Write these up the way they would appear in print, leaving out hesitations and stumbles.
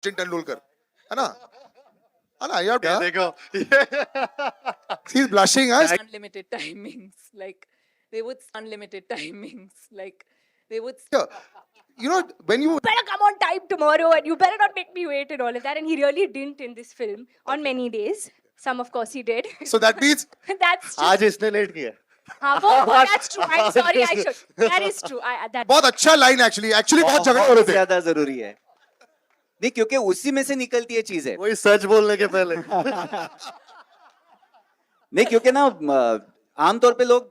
सचिन तेंदुलकर है ना यार क्या देखो he's blushing huh? Unlimited timings, like they would unlimited timings, like they would You know when you better come on time tomorrow and you better not make me wait and all of that. And he really didn't in this film on many days. Some, of course, he did. so that means That's true. आज इसने late किया That's true. I'm sorry. I should. That is true. That. बहुत अच्छा line actually बहुत झगड़े हो रहे थे ज्यादा जरूरी है नहीं क्योंकि उसी में से निकलती है चीजें वही सच बोलने के पहले नहीं क्योंकि ना आमतौर पे लोग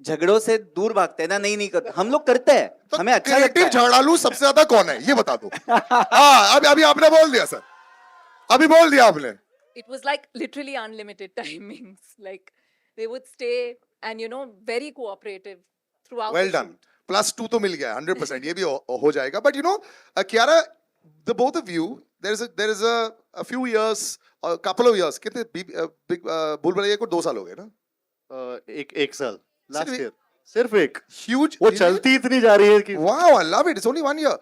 झगड़ों से दूर भागते हैं ना नहीं करते हम लोग करते हैं हमें अच्छा लगता क्रिएटिव है झगड़ालू सबसे ज्यादा कौन है ये बता दो हाँ अभी आपने बोल दिया सर अभी बोल दिया आपने it was like literally unlimited timings, like they would stay and very cooperative throughout well the done shoot. +2 तो मिल गया 100% ये भी हो जाएगा but Kiara the both of you there is a few years a couple of years कितने big भूल भुलैया को 2 साल हो गए ना एक साल लास्ट सिर्फ ईयर सिर्फ एक huge वो चलती इतनी जा रही है कि wow I love it it's only 1 year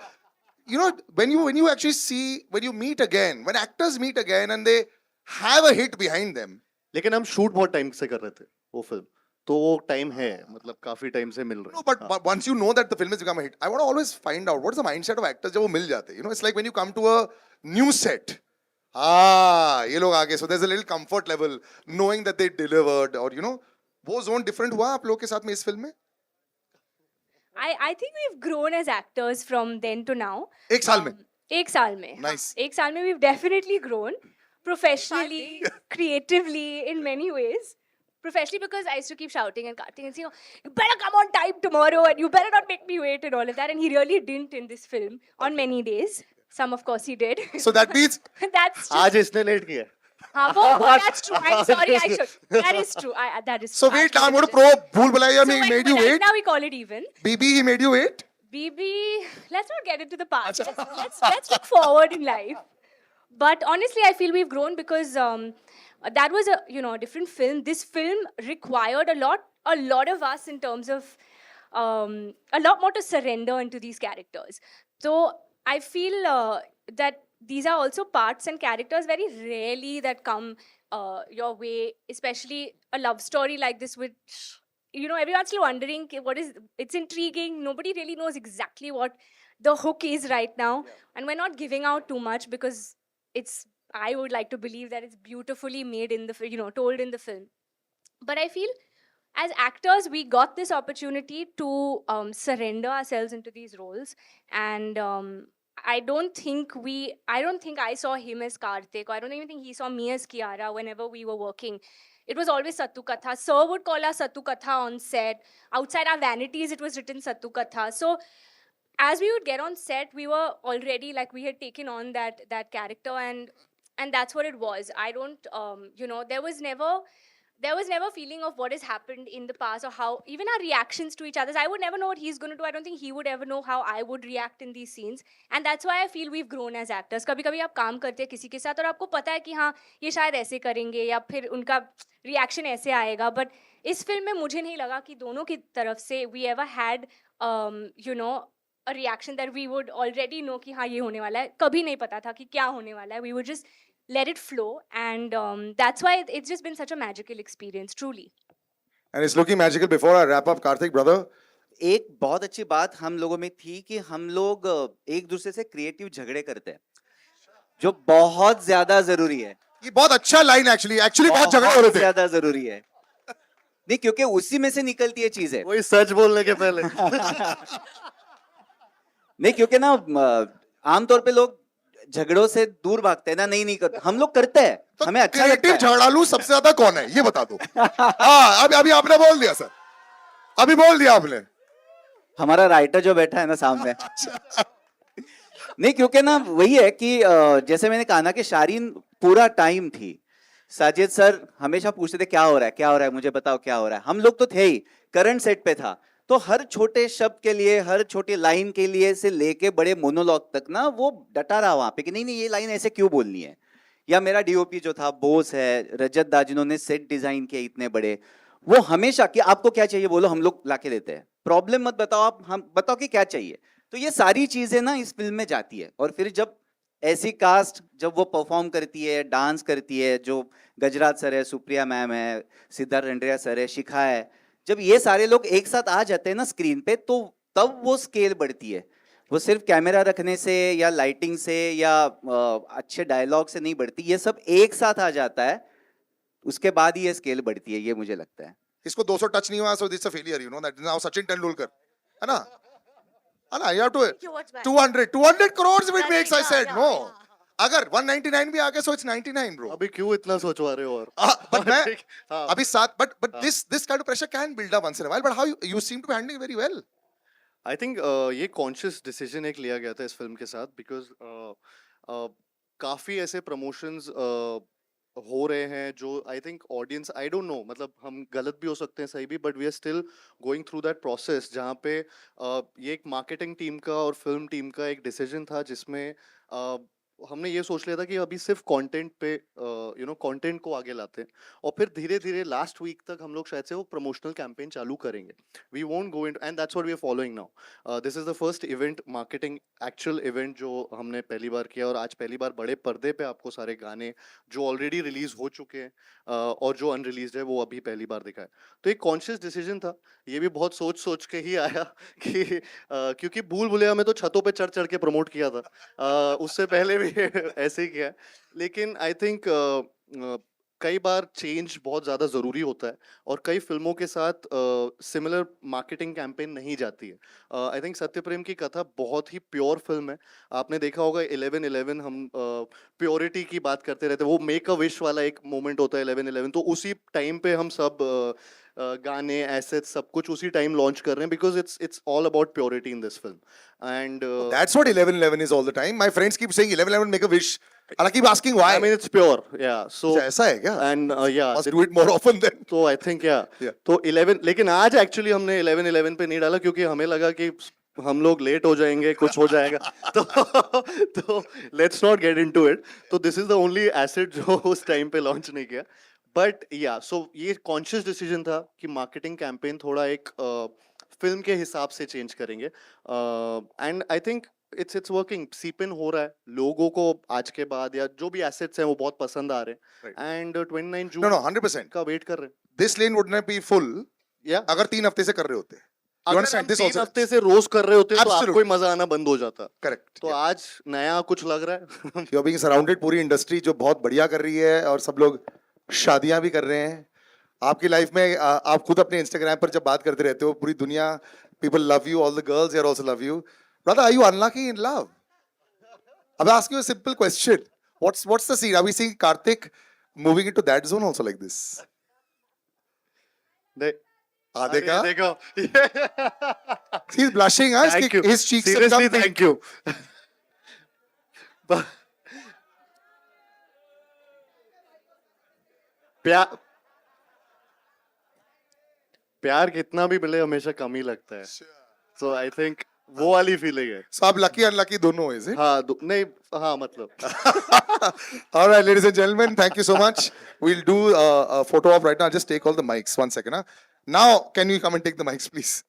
when you actually see when you meet again when actors meet again and they have a hit behind them लेकिन हम शूट बहुत टाइम से कर रहे थे वो फिल्म तो वो टाइम है मतलब काफी टाइम से मिल रहा No, है but once you know that the film has become a hit, I want to always find out what's the mindset of actors जब वो मिल जाते हैं. It's like when you come to a new set. ये लोग आगे. So there's a little comfort level knowing that they delivered or वो zone different हुआ आप लोग के साथ में इस फिल्म में? I think we've grown as actors from then to now. एक साल में. एक साल में. Nice. एक साल में we've definitely grown professionally, creatively in many ways. Professionally because I used to keep shouting and cutting and saying, you better come on time tomorrow and you better not make me wait and all of that. And he really didn't in this film on many days. Some, of course, he did. So that means That's true. आज इसने late किया That's true. I'm sorry. I should. That is true. That is so true. wait I'm going to pro भूल Bhulaiyaa So he made you right wait. now we call it even. BB he made you wait. BB, let's not get into the past. Let's look forward in life. But honestly, I feel we've grown because that was a different film. This film required a lot of us in terms of a lot more to surrender into these characters. So I feel that these are also parts and characters very rarely that come your way, especially a love story like this, which everyone's still wondering it's intriguing. Nobody really knows exactly what the hook is right now, and we're not giving out too much because I would like to believe that it's beautifully made in the told in the film. But I feel as actors we got this opportunity to surrender ourselves into these roles, and I don't think I saw him as Karthik, or I don't even think he saw me as Kiara whenever we were working. It was always Sattu Katha. Sir would call us Sattu Katha on set. Outside our vanities, it was written Sattu Katha. So as we would get on set, we were already like we had taken on that character, and that's what it was. I don't, there was never feeling of what has happened in the past or how even our reactions to each other. I would never know what he's going to do. I don't think he would ever know how I would react in these scenes. And that's why I feel we've grown as actors. कभी-कभी आप काम करते हैं किसी के साथ और आपको पता है कि हाँ ये शायद ऐसे करेंगे या फिर उनका रिएक्शन ऐसे आएगा. But इस फिल्म में मुझे नहीं लगा कि दोनों की तरफ से we ever had a reaction that we would already know कि हाँ ये होने वाला है. कभी नहीं पता था कि क्या होने वाला है. We would just let it flow, and that's why it's just been such a magical experience, truly. And it's looking magical. Before I wrap up, Karthik brother, एक बहुत अच्छी बात हम लोगों में थी कि हम लोग एक दूसरे से क्रिएटिव झगड़े करते हैं जो बहुत ज्यादा जरूरी है ये बहुत अच्छा लाइन एक्चुअली बहुत झगड़े हो रहे थे ज्यादा जरूरी है नहीं क्योंकि उसी में से निकलती है चीजें वही सच बोलने के पहले नहीं क्योंकि ना आमतौर पे लोग झगड़ों से दूर भागते हैं ना नहीं करते हम लोग करते हैं हमें अच्छा लगता क्रिएटिव है झगड़ालू सबसे ज्यादा कौन है ये बता दो अभी आपने बोल दिया सर अभी बोल दिया आपने हमारा राइटर जो बैठा है ना सामने नहीं क्योंकि ना वही है कि जैसे मैंने कहा ना कि शारीन पूरा टाइम थी साजिद सर हमेशा पूछते थे क्या हो रहा है मुझे बताओ क्या हो रहा है हम लोग तो थे ही करंट सेट पे था तो हर छोटे शब्द के लिए हर छोटी लाइन के लिए से लेके बड़े मोनोलॉग तक ना वो डटा रहा वहां पे कि नहीं ये लाइन ऐसे क्यों बोलनी है या मेरा डीओपी जो था बोस है रजत दा जिन्होंने सेट डिजाइन किए इतने बड़े वो हमेशा कि आपको क्या चाहिए बोलो हम लोग लाके देते हैं प्रॉब्लम मत बताओ आप हम बताओ कि क्या चाहिए तो ये सारी चीजें ना इस फिल्म में जाती है और फिर जब ऐसी कास्ट जब वो परफॉर्म करती है, डांस करती है, जो गजराज सर है, सुप्रिया मैम है, सिद्धार्थ रंडेरिया सर है, शिखा है, जब ये सारे लोग एक साथ आ जाते हैं ना स्क्रीन पे, तो तब वो स्केल बढ़ती है। वो सिर्फ कैमरा रखने से या लाइटिंग से या अच्छे डायलॉग से नहीं बढ़ती, ये सब एक साथ आ जाता है, उसके बाद ही ये स्केल बढ़ती है, ये मुझे लगता है। इसको 200 टच नहीं हुआ, so this is a failure, you know that. Now Sachin Tendulkar, है ना? है ना? You have to You watch back. 200 crores it makes, I Yeah, said. yeah, No. yeah. अगर 199 भी आ गया, so it's 99, bro. अभी क्यों इतना सोचवा रहे हो और But मैं हाँ, अभी साथ, but this kind of pressure can build up once in a while. But how you seem to be handling it very well. I think ये कॉन्शियस डिसीजन एक लिया गया था इस फिल्म के साथ, बिकॉज काफ़ी ऐसे प्रमोशंस हो रहे हैं जो I think audience, I don't know, मतलब हम गलत भी हो सकते हैं, सही भी, but we are still going through that process, जहाँ पे ये एक मार्केटिंग टीम का और फिल्म टीम का एक डिसीजन था, जिसमें हमने ये सोच लिया था कि अभी सिर्फ कंटेंट पे कंटेंट को आगे लाते हैं, और फिर धीरे धीरे लास्ट वीक तक हम लोग शायद से वो प्रमोशनल कैंपेन चालू करेंगे. We won't go in, and that's what we are following now. This is the first event, marketing actual event जो हमने पहली बार किया, और आज पहली बार बड़े पर्दे पे आपको सारे गाने जो ऑलरेडी रिलीज हो चुके हैं और जो अनरिलीज है वो अभी पहली बार दिखाए. तो एक कॉन्शियस डिसीजन था, ये भी बहुत सोच सोच के ही आया कि क्योंकि भूल भुलैया में तो छतों पे चढ़ चढ़ के प्रमोट किया था, उससे पहले भी ऐसे ही किया है. लेकिन आई थिंक कई बार चेंज बहुत ज़्यादा ज़रूरी होता है, और कई फिल्मों के साथ सिमिलर मार्केटिंग कैंपेन नहीं जाती है. आई थिंक सत्यप्रेम की कथा बहुत ही प्योर फिल्म है. आपने देखा होगा 11/11 हम प्योरिटी की बात करते रहते हैं, वो मेक अ विश वाला एक मोमेंट होता है 11/11, तो उसी टाइम पे हम सब गाने, एसेट्स, सब कुछ उसी टाइम लॉन्च कर रहे हैं, because it's all about purity in this film. And That's what 11/11 is all the time. My friends keep saying 11/11 make a wish, and I keep asking why. I mean it's pure, या सो अच्छा, ऐसा है क्या? And या Must do it more often then. तो I think Yeah. तो 11, लेकिन आज एक्चुअली हमने 11/11 पे नहीं डाला, क्योंकि हमें लगा कि हम लोग लेट हो जाएंगे, कुछ हो जाएगा. तो let's not get into it. तो this is the only asset जो उस टाइम पे लॉन्च नहीं किया. बट या सो ये कॉन्शियस डिसीजन था कि मार्केटिंग कैंपेन थोड़ा एक फिल्म के हिसाब से चेंज करेंगे, and I think it's working. सीपिन हो रहा है, लोगों को आज के बाद या जो भी एसेट्स हैं वो बहुत पसंद आ रहे हैं, एंड 29 No, जून 100%. का वेट कर रहे हैं. This lane would not be full या अगर 3 हफ्ते से कर रहे होते. You अगर understand हम this 3 also? हफ्ते से रोज कर रहे होते तो Absolutely. आपको ही मजा आना बंद हो जाता. Correct. तो आज नया कुछ लग रहा है. You are being surrounded, पूरी इंडस्ट्री जो बहुत बढ़िया कर रही है, और सब लोग शादियां भी कर रहे हैं. आपकी लाइफ में आप खुद अपने इंस्टाग्राम पर जब बात करते रहते हो, पूरी दुनिया, people love you, all the girls here also love you. Brother, are you unlucky in love? I'll ask you a simple question. What's the scene? Are we seeing Karthik moving into that zone also like this? देखा? देखो. He's blushing, huh? Thank you. His cheeks have Seriously, come thank you. प्यार प्यार कितना भी मिले हमेशा कम ही लगता है. सो आई थिंक वो वाली फीलिंग है. So आप lucky unlucky दोनों is it? हाँ नहीं, हाँ मतलब. All right, ladies and gentlemen, thank you so much. We'll do a photo op right now. I'll just take all the mics. 1 second. Huh? Now, can you come and take the mics, please?